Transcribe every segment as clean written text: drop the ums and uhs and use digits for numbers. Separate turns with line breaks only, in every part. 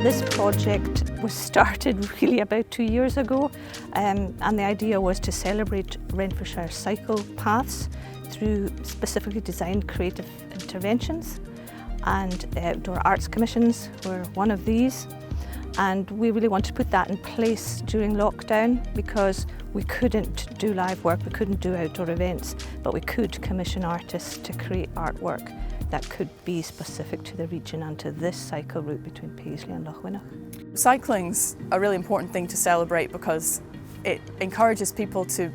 This project was started really about 2 years ago, and the idea was to celebrate Renfrewshire cycle paths through specifically designed creative interventions, and outdoor arts commissions were one of these. And we really wanted to put that in place during lockdown because we couldn't do live work, we couldn't do outdoor events, but we could commission artists to create artwork that could be specific to the region and to this cycle route between Paisley and Lochwinnoch.
Cycling's a really important thing to celebrate because it encourages people to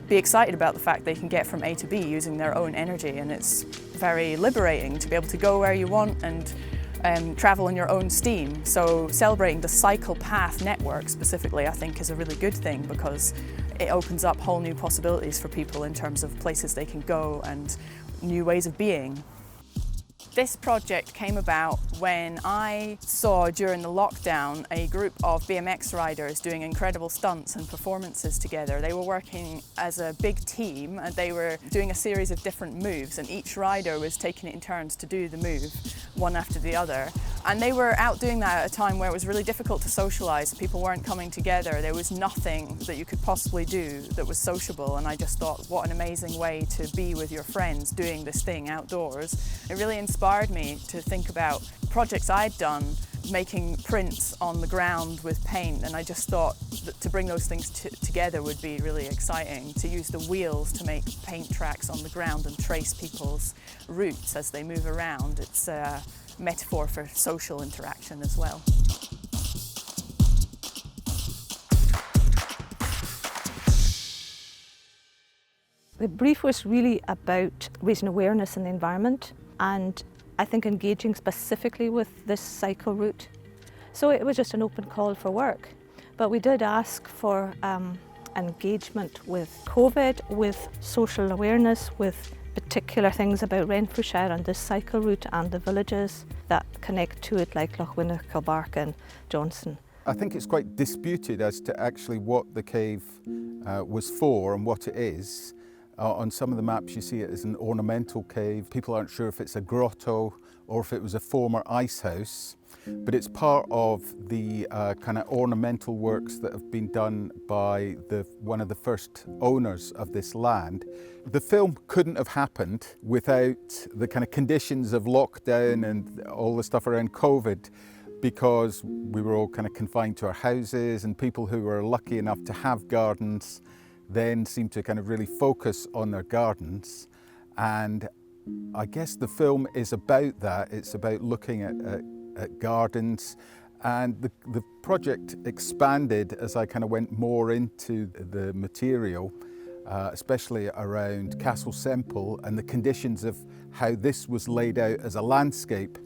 be excited about the fact they can get from A to B using their own energy, and it's very liberating to be able to go where you want and travel in your own steam. So celebrating the cycle path network specifically I think is a really good thing because it opens up whole new possibilities for people in terms of places they can go and new ways of being. This project came about when I saw during the lockdown a group of BMX riders doing incredible stunts and performances together. They were working as a big team and they were doing a series of different moves, and each rider was taking it in turns to do the move, one after the other. And they were out doing that at a time where it was really difficult to socialise. People weren't coming together. There was nothing that you could possibly do that was sociable, and I just thought, what an amazing way to be with your friends doing this thing outdoors. It really inspired me to think about projects I'd done, making prints on the ground with paint, and I just thought that to bring those things together would be really exciting, to use the wheels to make paint tracks on the ground and trace people's routes as they move around. It's a metaphor for social interaction as well.
The brief was really about raising awareness in the environment and I think engaging specifically with this cycle route. So it was just an open call for work, but we did ask for engagement with COVID, with social awareness, with particular things about Renfrewshire and this cycle route and the villages that connect to it, like Lochwinnoch, Kilbark and Johnson.
I think it's quite disputed as to actually what the cave was for and what it is. On some of the maps you see it as an ornamental cave. People aren't sure if it's a grotto or if it was a former ice house, but it's part of the kind of ornamental works that have been done by one of the first owners of this land. The film couldn't have happened without the kind of conditions of lockdown and all the stuff around COVID, because we were all kind of confined to our houses, and people who were lucky enough to have gardens then seemed to kind of really focus on their gardens. And I guess the film is about that. It's about looking at gardens, and the project expanded as I kind of went more into the material, especially around Castle Semple and the conditions of how this was laid out as a landscape.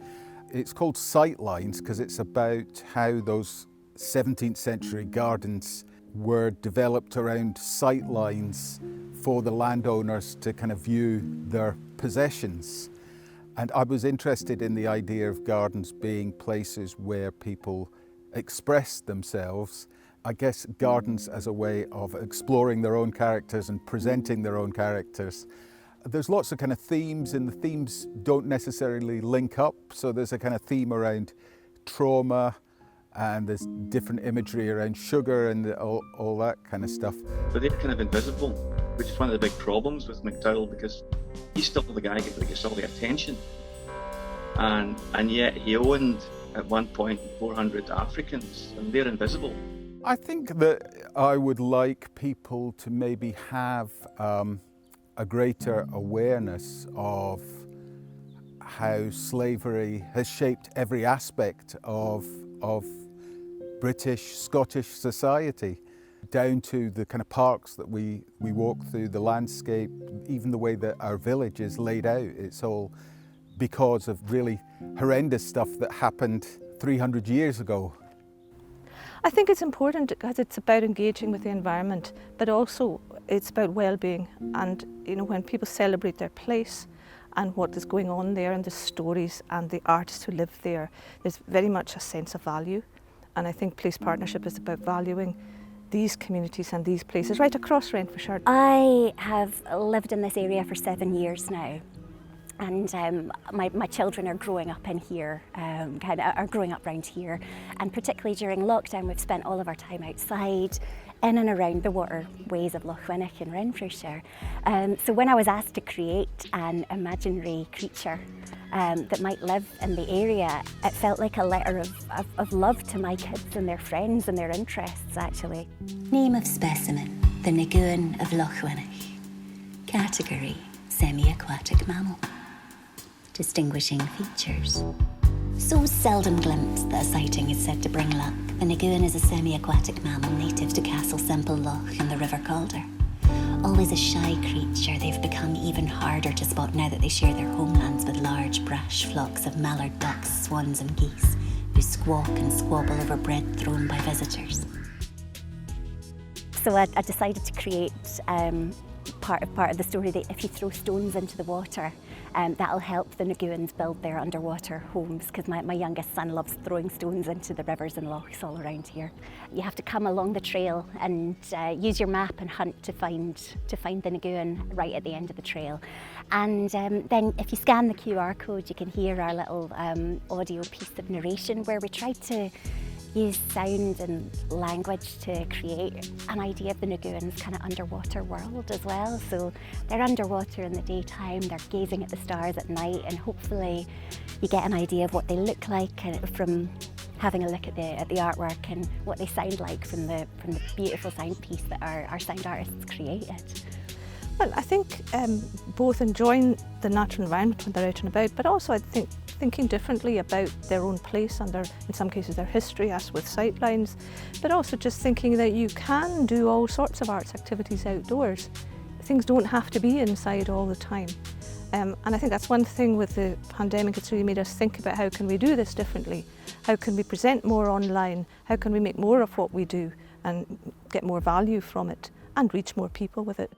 It's called Sightlines because it's about how those 17th century gardens were developed around sightlines for the landowners to kind of view their possessions. And I was interested in the idea of gardens being places where people express themselves. I guess gardens as a way of exploring their own characters and presenting their own characters. There's lots of kind of themes, and the themes don't necessarily link up. So there's a kind of theme around trauma, and there's different imagery around sugar and all that kind of stuff.
But they're kind of invisible, which is one of the big problems with McDowell, because he's still the guy that gets all the attention. And yet he owned at one point 400 Africans, and they're invisible.
I think that I would like people to maybe have a greater awareness of how slavery has shaped every aspect of British, Scottish society, down to the kind of parks that we walk through, the landscape, even the way that our village is laid out. It's all because of really horrendous stuff that happened 300 years ago.
I think it's important because it's about engaging with the environment, but also it's about well-being. And you know, when people celebrate their place and what is going on there and the stories and the artists who live there, there's very much a sense of value. And I think Place Partnership is about valuing these communities and these places right across Renfrewshire.
I have lived in this area for 7 years now, And my children are growing up in here, are growing up around here, and particularly during lockdown we've spent all of our time outside in and around the waterways of Loch Winnoch in Renfrewshire. So when I was asked to create an imaginary creature that might live in the area, it felt like a letter of love to my kids and their friends and their interests, actually.
Name of specimen, the Nagoon of Loch Winnoch. Category, semi-aquatic mammal. Distinguishing features. So seldom glimpsed that a sighting is said to bring luck, the Nagoon is a semi-aquatic mammal native to Castle Semple Loch in the River Calder. Always a shy creature, they've become even harder to spot now that they share their homelands with large brash flocks of mallard ducks, swans and geese, who squawk and squabble over bread thrown by visitors.
So I decided to create part of the story that if you throw stones into the water, that'll help the Nagoons build their underwater homes, because my youngest son loves throwing stones into the rivers and lochs all around here. You have to come along the trail and use your map and hunt to find the Nagoon right at the end of the trail. And then if you scan the QR code, you can hear our little audio piece of narration where we try to use sound and language to create an idea of the Nagoon's kind of underwater world as well. So they're underwater in the daytime, they're gazing at the stars at night, and hopefully you get an idea of what they look like from having a look at the artwork, and what they sound like from the beautiful sound piece that our sound artists created.
Well, I think both enjoying the natural environment when they're out and about, but also I think thinking differently about their own place and in some cases their history, as with sightlines, but also just thinking that you can do all sorts of arts activities outdoors. Things don't have to be inside all the time. And I think that's one thing with the pandemic, it's really made us think about how can we do this differently? How can we present more online? How can we make more of what we do and get more value from it and reach more people with it?